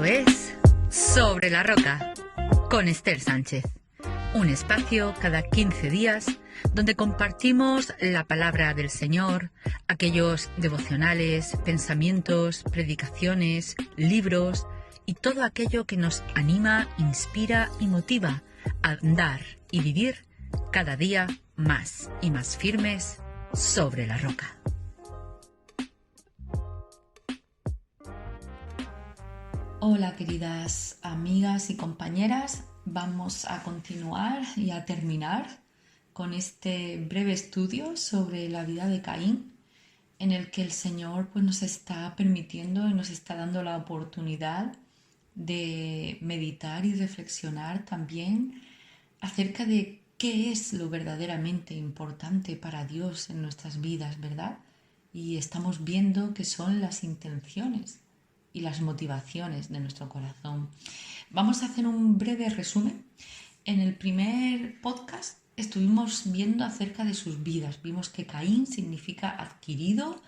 Esto es Sobre la Roca, con Esther Sánchez. Un espacio cada 15 días donde compartimos la palabra del Señor, aquellos devocionales, pensamientos, predicaciones, libros y todo aquello que nos anima, inspira y motiva a andar y vivir cada día más y más firmes sobre la roca. Hola queridas amigas y compañeras, vamos a continuar y a terminar con este breve estudio sobre la vida de Caín, en el que el Señor nos está permitiendo y nos está dando la oportunidad de meditar y reflexionar también acerca de qué es lo verdaderamente importante para Dios en nuestras vidas, ¿verdad? Y estamos viendo que son las intenciones y las motivaciones de nuestro corazón. Vamos a hacer un breve resumen. En el primer podcast estuvimos viendo acerca de sus vidas. Vimos que Caín significa adquirido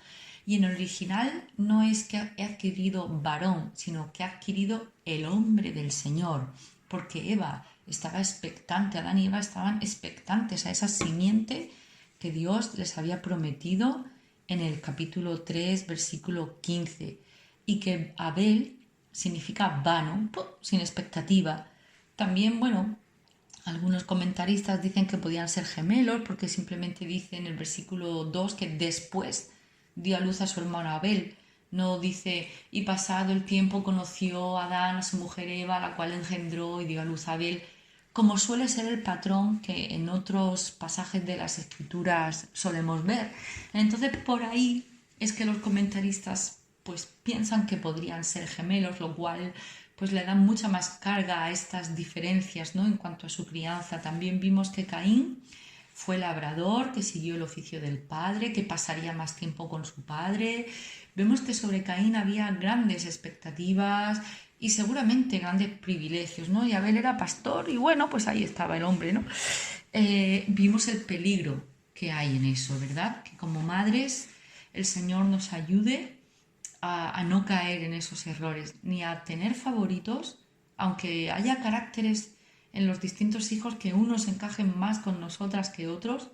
y en el original no es que he adquirido varón, sino que ha adquirido el hombre del Señor, porque Eva estaba expectante, Adán y Eva estaban expectantes a esa simiente que Dios les había prometido en el capítulo 3, versículo 15. Y que Abel significa vano, sin expectativa. También, algunos comentaristas dicen que podían ser gemelos porque simplemente dice en el versículo 2 que después dio a luz a su hermano Abel. No dice, y pasado el tiempo conoció Adán a su mujer Eva, la cual engendró y dio a luz a Abel, como suele ser el patrón que en otros pasajes de las Escrituras solemos ver. Entonces, por ahí es que los comentaristas piensan que podrían ser gemelos, lo cual le da mucha más carga a estas diferencias, ¿no? En cuanto a su crianza. También vimos que Caín fue labrador, que siguió el oficio del padre, que pasaría más tiempo con su padre. Vemos que sobre Caín había grandes expectativas y seguramente grandes privilegios, ¿no? Y Abel era pastor y ahí estaba el hombre, ¿no? Vimos el peligro que hay en eso, ¿verdad? Que como madres el Señor nos ayude a no caer en esos errores, ni a tener favoritos, aunque haya caracteres en los distintos hijos que unos encajen más con nosotras que otros,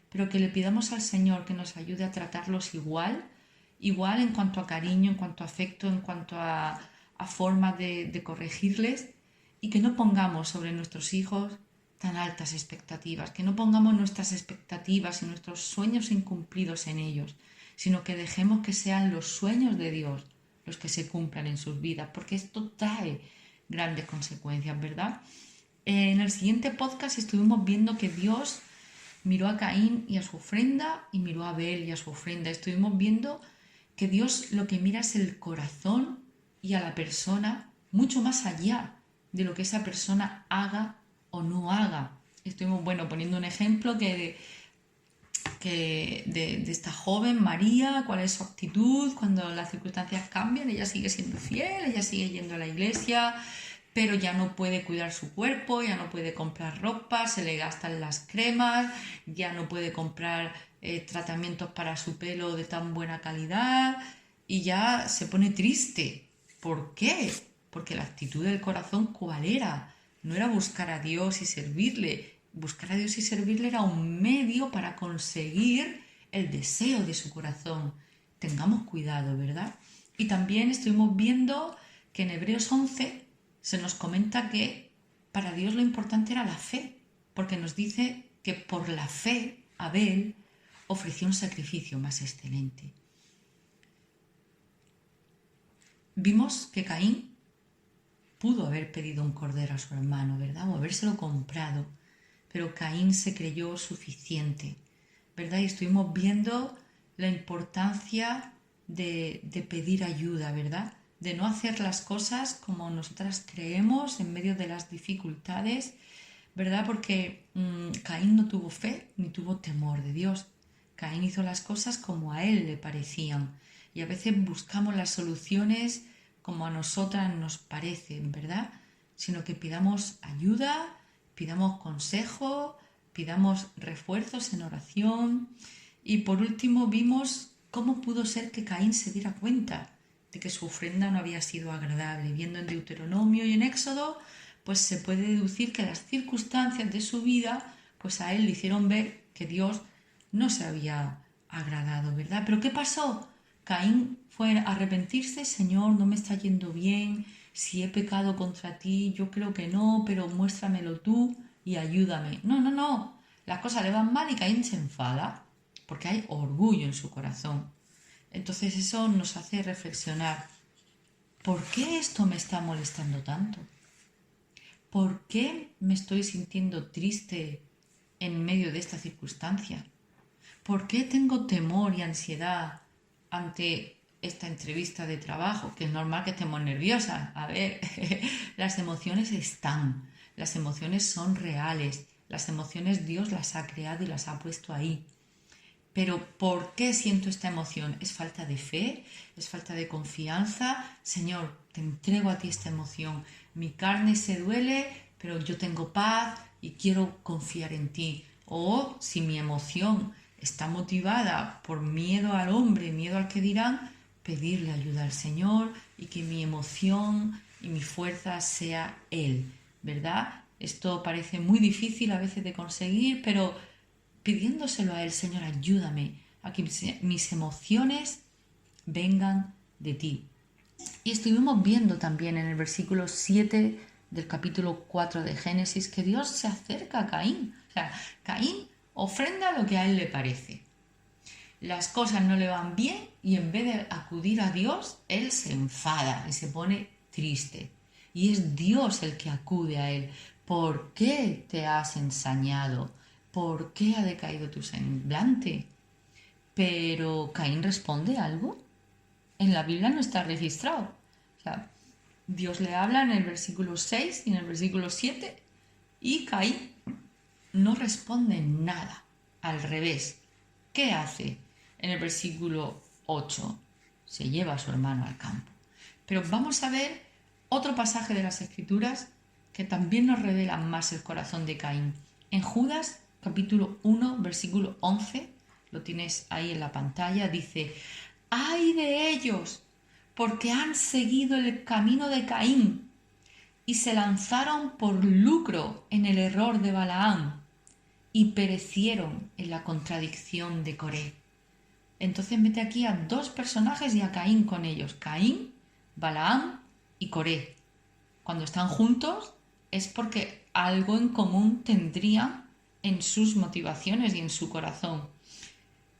pero que le pidamos al Señor que nos ayude a tratarlos igual en cuanto a cariño, en cuanto a afecto, en cuanto a forma de corregirles, y que no pongamos sobre nuestros hijos tan altas expectativas, que no pongamos nuestras expectativas y nuestros sueños incumplidos en ellos, sino que dejemos que sean los sueños de Dios los que se cumplan en sus vidas, porque esto trae grandes consecuencias, ¿verdad? En el siguiente podcast estuvimos viendo que Dios miró a Caín y a su ofrenda y miró a Abel y a su ofrenda. Estuvimos viendo que Dios lo que mira es el corazón y a la persona mucho más allá de lo que esa persona haga o no haga. Estuvimos, poniendo un ejemplo de esta joven María, cuál es su actitud cuando las circunstancias cambian. Ella sigue siendo fiel, ella sigue yendo a la iglesia, pero ya no puede cuidar su cuerpo, ya no puede comprar ropa, se le gastan las cremas, ya no puede comprar tratamientos para su pelo de tan buena calidad y ya se pone triste. ¿Por qué? Porque la actitud del corazón, ¿cuál era? No era buscar a Dios y servirle. Buscar a Dios y servirle era un medio para conseguir el deseo de su corazón. Tengamos cuidado, ¿verdad? Y también estuvimos viendo que en Hebreos 11 se nos comenta que para Dios lo importante era la fe, porque nos dice que por la fe Abel ofreció un sacrificio más excelente. Vimos que Caín pudo haber pedido un cordero a su hermano, ¿verdad? O habérselo comprado, pero Caín se creyó suficiente, ¿verdad? Y estuvimos viendo la importancia de pedir ayuda, ¿verdad? De no hacer las cosas como nosotras creemos en medio de las dificultades, ¿verdad? Porque Caín no tuvo fe ni tuvo temor de Dios. Caín hizo las cosas como a él le parecían y a veces buscamos las soluciones como a nosotras nos parecen, ¿verdad? Sino que pidamos ayuda, pidamos consejo, pidamos refuerzos en oración. Y por último vimos cómo pudo ser que Caín se diera cuenta de que su ofrenda no había sido agradable. Viendo en Deuteronomio y en Éxodo, pues se puede deducir que las circunstancias de su vida, pues a él le hicieron ver que Dios no se había agradado, ¿verdad? Pero ¿qué pasó? Caín fue a arrepentirse. Señor, no me está yendo bien, si he pecado contra ti, yo creo que no, pero muéstramelo tú y ayúdame. No, no, no, las cosas le van mal y Caín se enfada porque hay orgullo en su corazón. Entonces eso nos hace reflexionar. ¿Por qué esto me está molestando tanto? ¿Por qué me estoy sintiendo triste en medio de esta circunstancia? ¿Por qué tengo temor y ansiedad ante esta entrevista de trabajo? Que es normal que estemos nerviosas. A ver, las emociones están, las emociones son reales, las emociones Dios las ha creado y las ha puesto ahí. Pero ¿por qué siento esta emoción? ¿Es falta de fe? ¿Es falta de confianza? Señor, te entrego a ti esta emoción. Mi carne se duele, pero yo tengo paz y quiero confiar en ti. O si mi emoción está motivada por miedo al hombre, miedo al que dirán, pedirle ayuda al Señor y que mi emoción y mi fuerza sea Él, ¿verdad? Esto parece muy difícil a veces de conseguir, pero pidiéndoselo a Él, Señor, ayúdame a que mis emociones vengan de ti. Y estuvimos viendo también en el versículo 7 del capítulo 4 de Génesis que Dios se acerca a Caín. O sea, Caín ofrenda lo que a él le parece. Las cosas no le van bien y en vez de acudir a Dios, él se enfada y se pone triste. Y es Dios el que acude a él. ¿Por qué te has ensañado? ¿Por qué ha decaído tu semblante? Pero Caín responde algo. En la Biblia no está registrado. O sea, Dios le habla en el versículo 6 y en el versículo 7 y Caín no responde nada. Al revés. ¿Qué hace? En el versículo 8 se lleva a su hermano al campo. Pero vamos a ver otro pasaje de las Escrituras que también nos revela más el corazón de Caín. En Judas, capítulo 1, versículo 11, lo tienes ahí en la pantalla, dice: ¡ay de ellos! Porque han seguido el camino de Caín y se lanzaron por lucro en el error de Balaam y perecieron en la contradicción de Coré. Entonces mete aquí a dos personajes y a Caín con ellos. Caín, Balaam y Coré. Cuando están juntos es porque algo en común tendrían en sus motivaciones y en su corazón.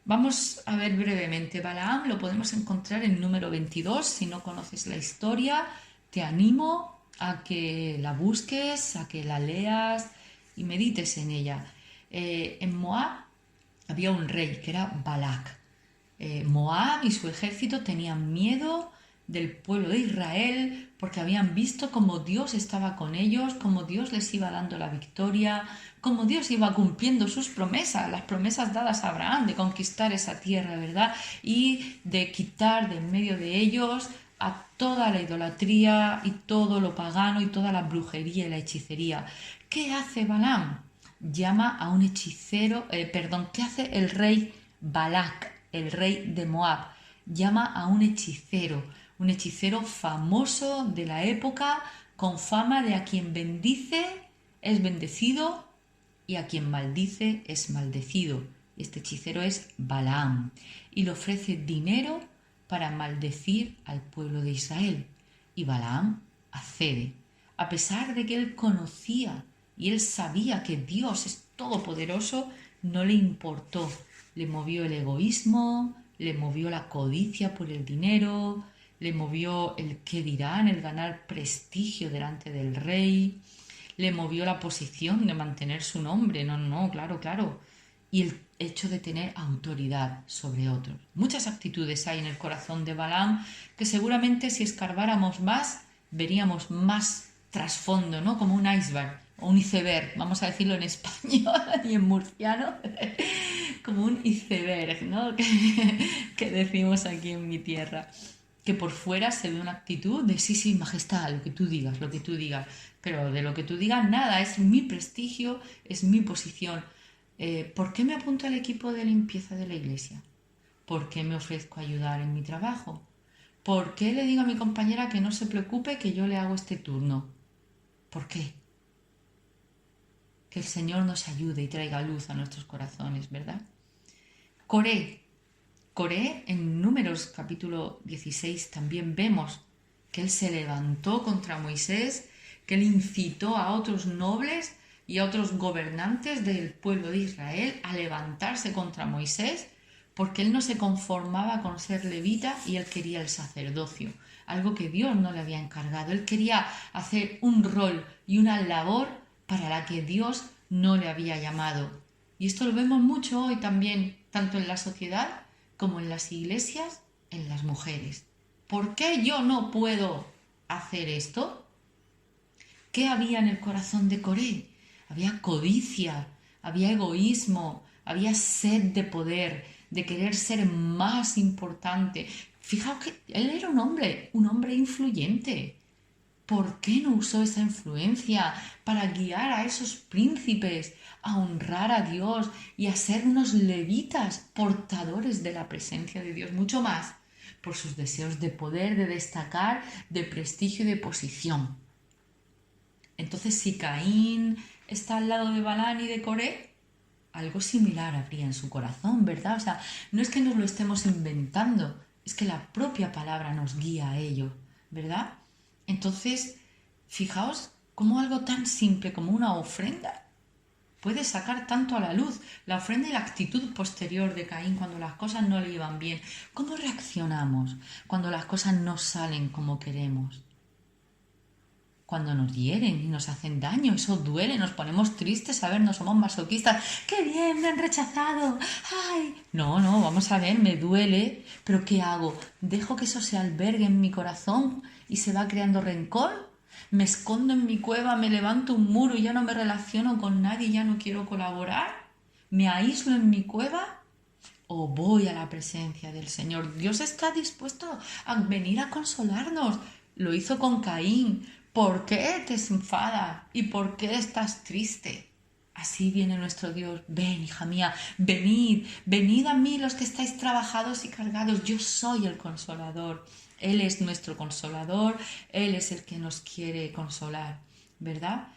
Vamos a ver brevemente. Balaam lo podemos encontrar en número 22. Si no conoces la historia, te animo a que la busques, a que la leas y medites en ella. En Moab había un rey que era Balac. Moab y su ejército tenían miedo del pueblo de Israel porque habían visto cómo Dios estaba con ellos, cómo Dios les iba dando la victoria, cómo Dios iba cumpliendo sus promesas, las promesas dadas a Abraham de conquistar esa tierra, ¿verdad? Y de quitar de en medio de ellos a toda la idolatría y todo lo pagano y toda la brujería y la hechicería. ¿Qué hace Balaam? Llama a un hechicero, ¿qué hace el rey Balac, el rey de Moab? Llama a un hechicero famoso de la época, con fama de a quien bendice es bendecido y a quien maldice es maldecido. Este hechicero es Balaam y le ofrece dinero para maldecir al pueblo de Israel. Y Balaam accede, a pesar de que él conocía y él sabía que Dios es todopoderoso, no le importó. Le movió el egoísmo, le movió la codicia por el dinero, le movió el qué dirán, el ganar prestigio delante del rey, le movió la posición de mantener su nombre, no, claro, y el hecho de tener autoridad sobre otros. Muchas actitudes hay en el corazón de Balaam que seguramente si escarbáramos más veríamos más trasfondo, ¿no? Como un iceberg o un iceberg, vamos a decirlo en español y en murciano, como un iceberg, ¿no? que decimos aquí en mi tierra. Que por fuera se ve una actitud de sí, majestad, lo que tú digas, pero de lo que tú digas nada, es mi prestigio, es mi posición. ¿Por qué me apunto al equipo de limpieza de la iglesia? ¿Por qué me ofrezco a ayudar en mi trabajo? ¿Por qué le digo a mi compañera que no se preocupe que yo le hago este turno? ¿Por qué? Que el Señor nos ayude y traiga luz a nuestros corazones, ¿verdad? Coré. Coré en Números capítulo 16 también vemos que él se levantó contra Moisés, que él incitó a otros nobles y a otros gobernantes del pueblo de Israel a levantarse contra Moisés porque él no se conformaba con ser levita y él quería el sacerdocio, algo que Dios no le había encargado. Él quería hacer un rol y una labor para la que Dios no le había llamado. Y esto lo vemos mucho hoy también, tanto en la sociedad como en las iglesias, en las mujeres. ¿Por qué yo no puedo hacer esto? ¿Qué había en el corazón de Coré? Había codicia, había egoísmo, había sed de poder, de querer ser más importante. Fijaos que él era un hombre influyente. ¿Por qué no usó esa influencia para guiar a esos príncipes a honrar a Dios y a ser unos levitas portadores de la presencia de Dios? Mucho más por sus deseos de poder, de destacar, de prestigio y de posición. Entonces, si Caín está al lado de Balán y de Coré, algo similar habría en su corazón, ¿verdad? O sea, no es que nos lo estemos inventando, es que la propia palabra nos guía a ello, ¿verdad? Entonces, fijaos cómo algo tan simple como una ofrenda puede sacar tanto a la luz. La ofrenda y la actitud posterior de Caín cuando las cosas no le iban bien. ¿Cómo reaccionamos cuando las cosas no salen como queremos? Cuando nos hieren y nos hacen daño, eso duele, nos ponemos tristes, a ver, no somos masoquistas. ¡Qué bien, me han rechazado! ¡Ay! No, no, vamos a ver, me duele, pero ¿qué hago? ¿Dejo que eso se albergue en mi corazón y se va creando rencor? ¿Me escondo en mi cueva, me levanto un muro y ya no me relaciono con nadie, ya no quiero colaborar? ¿Me aíslo en mi cueva? ¿O voy a la presencia del Señor? Dios está dispuesto a venir a consolarnos. Lo hizo con Caín. ¿Por qué te enfadas? ¿Y por qué estás triste? Así viene nuestro Dios. Ven, hija mía, venid, venid a mí los que estáis trabajados y cargados. Yo soy el consolador. Él es nuestro consolador. Él es el que nos quiere consolar, ¿verdad?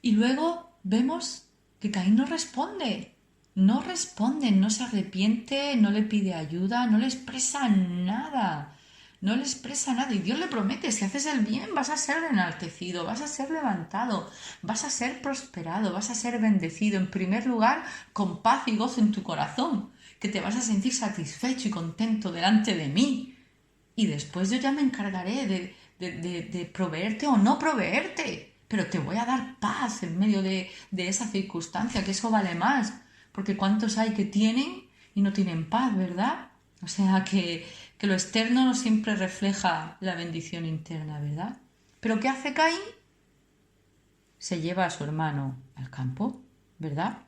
Y luego vemos que Caín no responde. No responde, no se arrepiente, no le pide ayuda, no le expresa nada. No le expresa nada. Y Dios le promete, si haces el bien vas a ser enaltecido, vas a ser levantado, vas a ser prosperado, vas a ser bendecido. En primer lugar, con paz y gozo en tu corazón, que te vas a sentir satisfecho y contento delante de mí. Y después yo ya me encargaré de proveerte o no proveerte. Pero te voy a dar paz en medio de esa circunstancia, que eso vale más. Porque ¿cuántos hay que tienen y no tienen paz, verdad? O sea que lo externo no siempre refleja la bendición interna, ¿verdad? Pero ¿qué hace Caín? Se lleva a su hermano al campo, ¿verdad?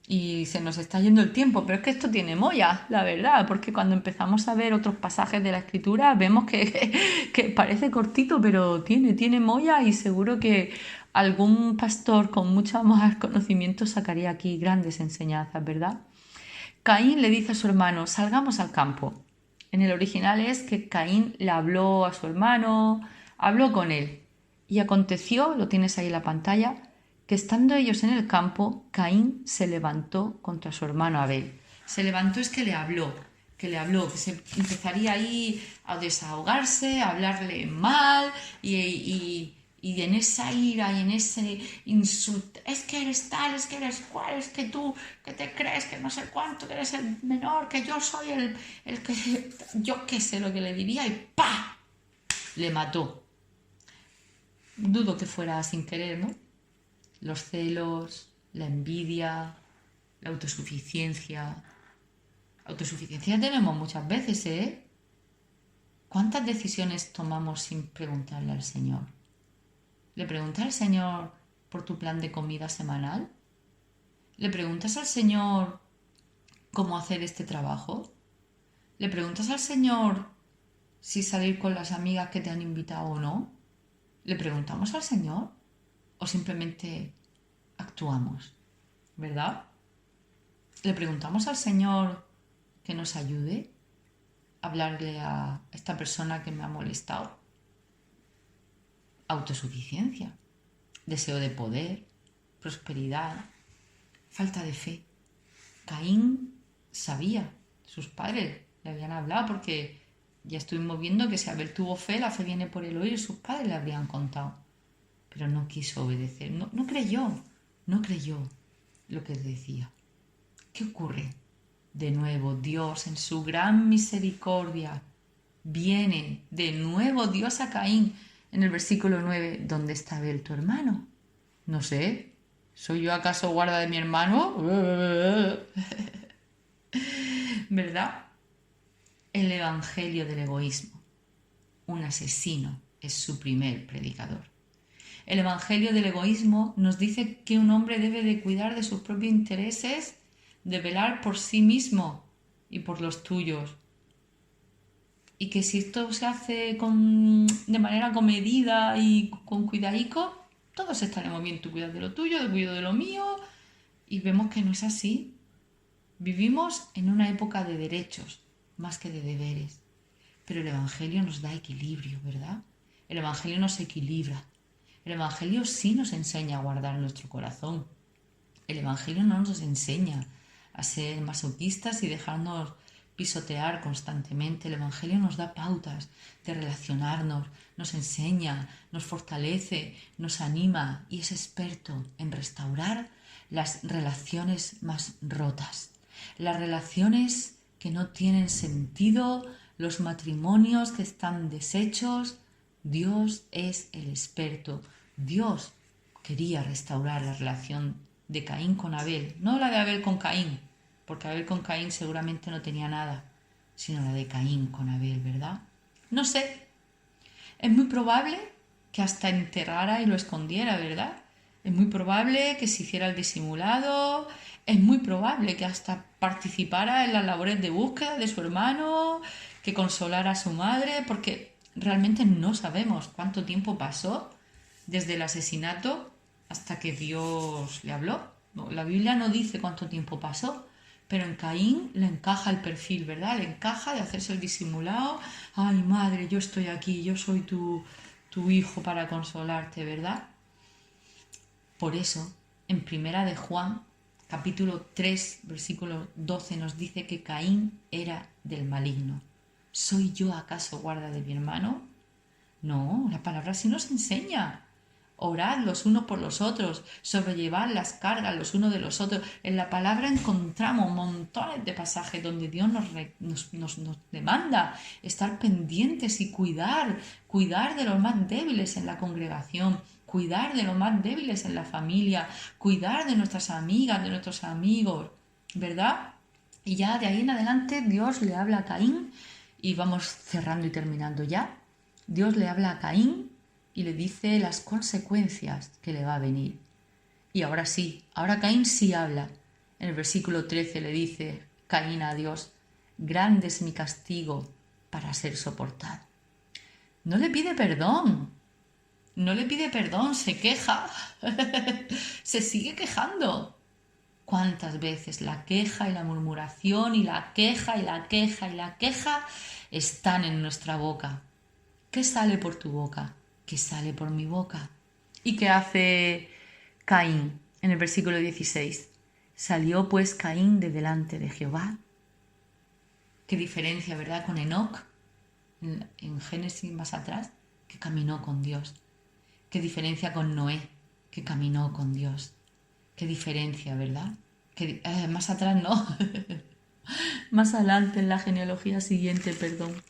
Y se nos está yendo el tiempo, pero es que esto tiene molla, la verdad, porque cuando empezamos a ver otros pasajes de la escritura vemos que parece cortito, pero tiene molla y seguro que algún pastor con mucho más conocimiento sacaría aquí grandes enseñanzas, ¿verdad? Caín le dice a su hermano, salgamos al campo. En el original es que Caín le habló a su hermano, habló con él. Y aconteció, lo tienes ahí en la pantalla, que estando ellos en el campo, Caín se levantó contra su hermano Abel. Se levantó es que le habló, que se empezaría ahí a desahogarse, a hablarle mal y en esa ira y en ese insulto, es que eres tal, es que eres cual, es que tú, que te crees, que no sé cuánto, que eres el menor, que yo soy el que, yo qué sé lo que le diría y ¡pa! Le mató. Dudo que fuera sin querer, ¿no? Los celos, la envidia, la autosuficiencia. Autosuficiencia tenemos muchas veces, ¿eh? ¿Cuántas decisiones tomamos sin preguntarle al Señor? ¿Le preguntas al Señor por tu plan de comida semanal? ¿Le preguntas al Señor cómo hacer este trabajo? ¿Le preguntas al Señor si salir con las amigas que te han invitado o no? ¿Le preguntamos al Señor? ¿O simplemente actuamos? ¿Verdad? ¿Le preguntamos al Señor que nos ayude? hablarle a esta persona que me ha molestado? Autosuficiencia, deseo de poder, prosperidad, falta de fe. Caín sabía, sus padres le habían hablado porque ya estuvimos viendo que si Abel tuvo fe, la fe viene por el oír y sus padres le habrían contado. Pero no quiso obedecer, no creyó lo que decía. ¿Qué ocurre? De nuevo, Dios en su gran misericordia viene de nuevo Dios a Caín en el versículo 9. ¿Dónde está Abel, tu hermano? No sé. ¿Soy yo acaso guarda de mi hermano? ¿Verdad? El evangelio del egoísmo. Un asesino es su primer predicador. El evangelio del egoísmo nos dice que un hombre debe de cuidar de sus propios intereses, de velar por sí mismo y por los tuyos. Y que si esto se hace de manera comedida y con cuidadico, todos estaremos bien. Tú cuidas de lo tuyo, yo cuido de lo mío. Y vemos que no es así. Vivimos en una época de derechos más que de deberes. Pero el evangelio nos da equilibrio, ¿verdad? El evangelio nos equilibra. El evangelio sí nos enseña a guardar nuestro corazón. El evangelio no nos enseña a ser masoquistas y dejarnos pisotear constantemente. El evangelio nos da pautas de relacionarnos, nos enseña, nos fortalece, nos anima y es experto en restaurar las relaciones más rotas, las relaciones que no tienen sentido, los matrimonios que están deshechos. Dios es el experto. Dios quería restaurar la relación de Caín con Abel, no la de Abel con Caín, porque Abel con Caín seguramente no tenía nada, sino la de Caín con Abel, ¿verdad? No sé, es muy probable que hasta enterrara y lo escondiera, ¿verdad? Es muy probable que se hiciera el disimulado, es muy probable que hasta participara en las labores de búsqueda de su hermano, que consolara a su madre, porque realmente no sabemos cuánto tiempo pasó desde el asesinato hasta que Dios le habló. La Biblia no dice cuánto tiempo pasó, pero en Caín le encaja el perfil, ¿verdad? Le encaja de hacerse el disimulado. Ay, madre, yo estoy aquí, yo soy tu hijo para consolarte, ¿verdad? Por eso, en Primera de Juan, capítulo 3, versículo 12, nos dice que Caín era del maligno. ¿Soy yo acaso guarda de mi hermano? No, la palabra sí nos enseña. Orad los unos por los otros, sobrellevad las cargas los unos de los otros. En la palabra encontramos montones de pasajes donde Dios nos demanda estar pendientes y cuidar de los más débiles en la congregación, cuidar de los más débiles en la familia, cuidar de nuestras amigas, de nuestros amigos, ¿verdad? Y ya de ahí en adelante Dios le habla a Caín, y vamos cerrando y terminando ya. Dios le habla a Caín y le dice las consecuencias que le va a venir. Y ahora sí, ahora Caín sí habla. En el versículo 13 le dice Caín a Dios: grande es mi castigo para ser soportado. No le pide perdón, se queja, se sigue quejando. ¿Cuántas veces la queja y la murmuración y la queja y la queja y la queja están en nuestra boca? ¿Qué sale por tu boca? ¿Qué sale por mi boca? ¿Y qué hace Caín? En el versículo 16. Salió pues Caín de delante de Jehová. Qué diferencia, ¿verdad? Con Enoc, en Génesis más atrás, que caminó con Dios. Qué diferencia con Noé, que caminó con Dios. Qué diferencia, ¿verdad? Más atrás no. Más adelante en la genealogía siguiente, perdón.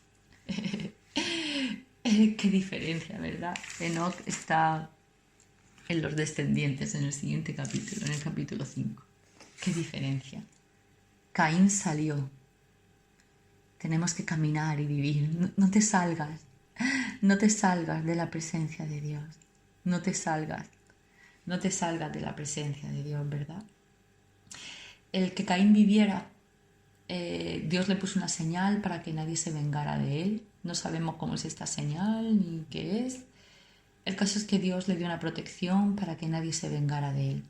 Qué diferencia, ¿verdad? Enoc está en los descendientes en el siguiente capítulo, en el capítulo 5. Qué diferencia. Caín salió. Tenemos que caminar y vivir. No te salgas. No te salgas de la presencia de Dios. No te salgas. No te salgas de la presencia de Dios, ¿verdad? El que Caín viviera, Dios le puso una señal para que nadie se vengara de él. No sabemos cómo es esta señal ni qué es. El caso es que Dios le dio una protección para que nadie se vengara de él.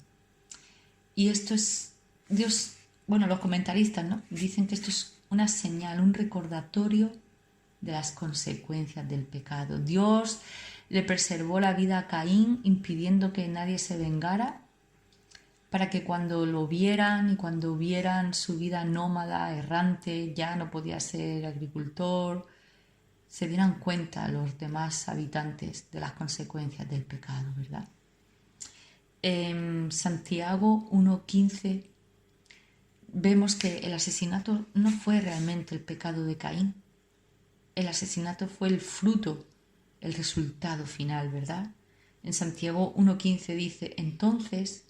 Y esto es, Dios, bueno, los comentaristas, ¿no?, dicen que esto es una señal, un recordatorio de las consecuencias del pecado. Dios le preservó la vida a Caín, impidiendo que nadie se vengara, para que cuando lo vieran y cuando vieran su vida nómada, errante, ya no podía ser agricultor, se dieran cuenta los demás habitantes de las consecuencias del pecado, ¿verdad? En Santiago 1:15 vemos que el asesinato no fue realmente el pecado de Caín. El asesinato fue el fruto, el resultado final, ¿verdad? En Santiago 1:15 dice: entonces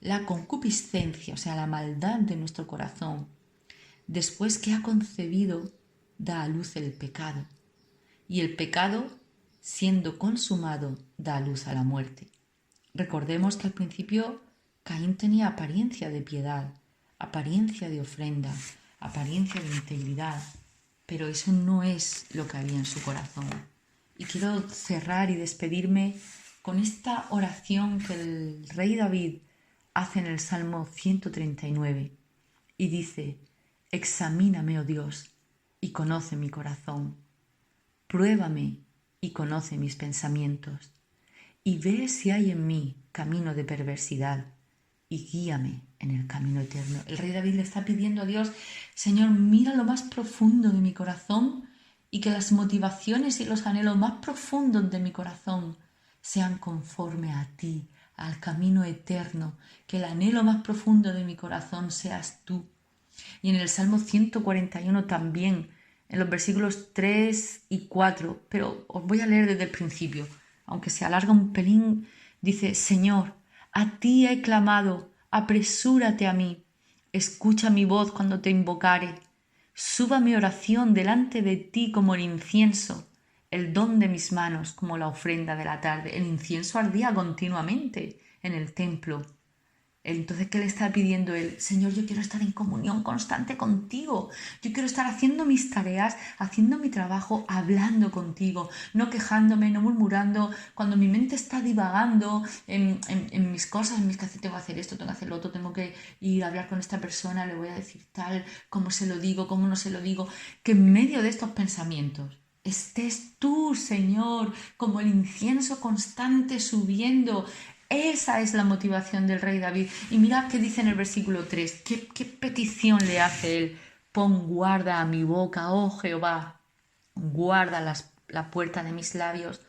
la concupiscencia, o sea, la maldad de nuestro corazón, después que ha concebido, da a luz el pecado. Y el pecado, siendo consumado, da a luz a la muerte. Recordemos que al principio Caín tenía apariencia de piedad, apariencia de ofrenda, apariencia de integridad, pero eso no es lo que había en su corazón. Y quiero cerrar y despedirme con esta oración que el rey David hace en el Salmo 139 y dice: examíname, oh Dios, y conoce mi corazón. Pruébame y conoce mis pensamientos, y ve si hay en mí camino de perversidad, y guíame en el camino eterno. El rey David le está pidiendo a Dios: Señor, mira lo más profundo de mi corazón y que las motivaciones y los anhelos más profundos de mi corazón sean conforme a ti, al camino eterno, que el anhelo más profundo de mi corazón seas tú. Y en el Salmo 141 también, en los versículos 3 y 4, pero os voy a leer desde el principio, aunque se alarga un pelín, dice: Señor, a ti he clamado, apresúrate a mí, escucha mi voz cuando te invocare, suba mi oración delante de ti como el incienso, el don de mis manos como la ofrenda de la tarde. El incienso ardía continuamente en el templo. Entonces, ¿qué le está pidiendo él? Señor, yo quiero estar en comunión constante contigo. Yo quiero estar haciendo mis tareas, haciendo mi trabajo, hablando contigo, no quejándome, no murmurando. Cuando mi mente está divagando en mis cosas, en mis que tengo que hacer esto, tengo que hacer lo otro, tengo que ir a hablar con esta persona, le voy a decir tal, cómo se lo digo, cómo no se lo digo. Que en medio de estos pensamientos estés tú, Señor, como el incienso constante subiendo. Esa es la motivación del rey David. Y mira qué dice en el versículo 3. ¿Qué petición le hace él? Pon guarda a mi boca, oh Jehová. Guarda la puerta de mis labios.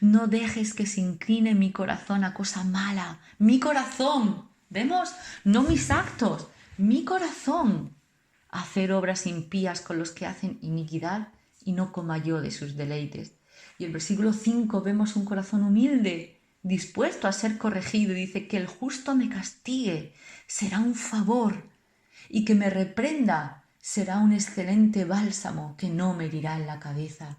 No dejes que se incline mi corazón a cosa mala. Mi corazón. ¿Vemos? No mis actos. Mi corazón. Hacer obras impías con los que hacen iniquidad y no coma yo de sus deleites. Y el versículo 5 vemos un corazón humilde, dispuesto a ser corregido. Dice: que el justo me castigue, será un favor, y que me reprenda, será un excelente bálsamo que no me herirá en la cabeza.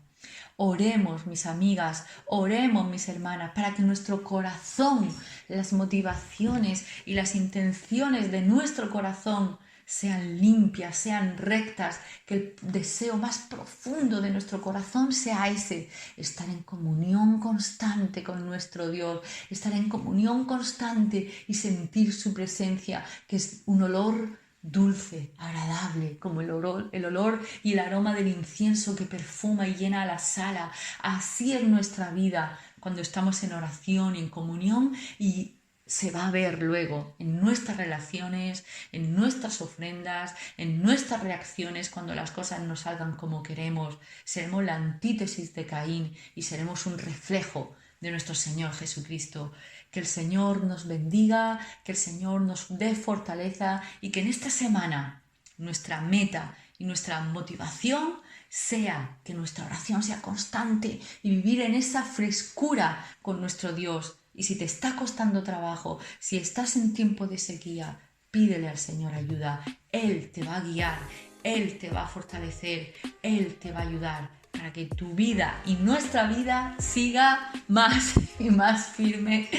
Oremos, mis amigas, oremos, mis hermanas, para que nuestro corazón, las motivaciones y las intenciones de nuestro corazón sean limpias, sean rectas, que el deseo más profundo de nuestro corazón sea ese: estar en comunión constante con nuestro Dios, estar en comunión constante y sentir su presencia, que es un olor dulce, agradable, como el olor y el aroma del incienso que perfuma y llena la sala. Así es nuestra vida cuando estamos en oración y en comunión, y se va a ver luego en nuestras relaciones, en nuestras ofrendas, en nuestras reacciones. Cuando las cosas no salgan como queremos, seremos la antítesis de Caín y seremos un reflejo de nuestro Señor Jesucristo. Que el Señor nos bendiga, que el Señor nos dé fortaleza, y que en esta semana nuestra meta y nuestra motivación sea que nuestra oración sea constante y vivir en esa frescura con nuestro Dios. Y si te está costando trabajo, si estás en tiempo de sequía, pídele al Señor ayuda. Él te va a guiar, Él te va a fortalecer, Él te va a ayudar para que tu vida y nuestra vida siga más y más firme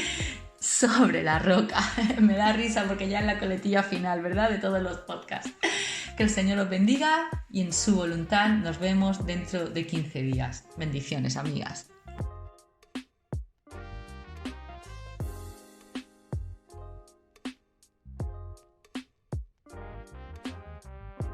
sobre la roca. Me da risa porque ya es la coletilla final, ¿verdad?, de todos los podcasts. Que el Señor os bendiga y en su voluntad nos vemos dentro de 15 días. Bendiciones, amigas.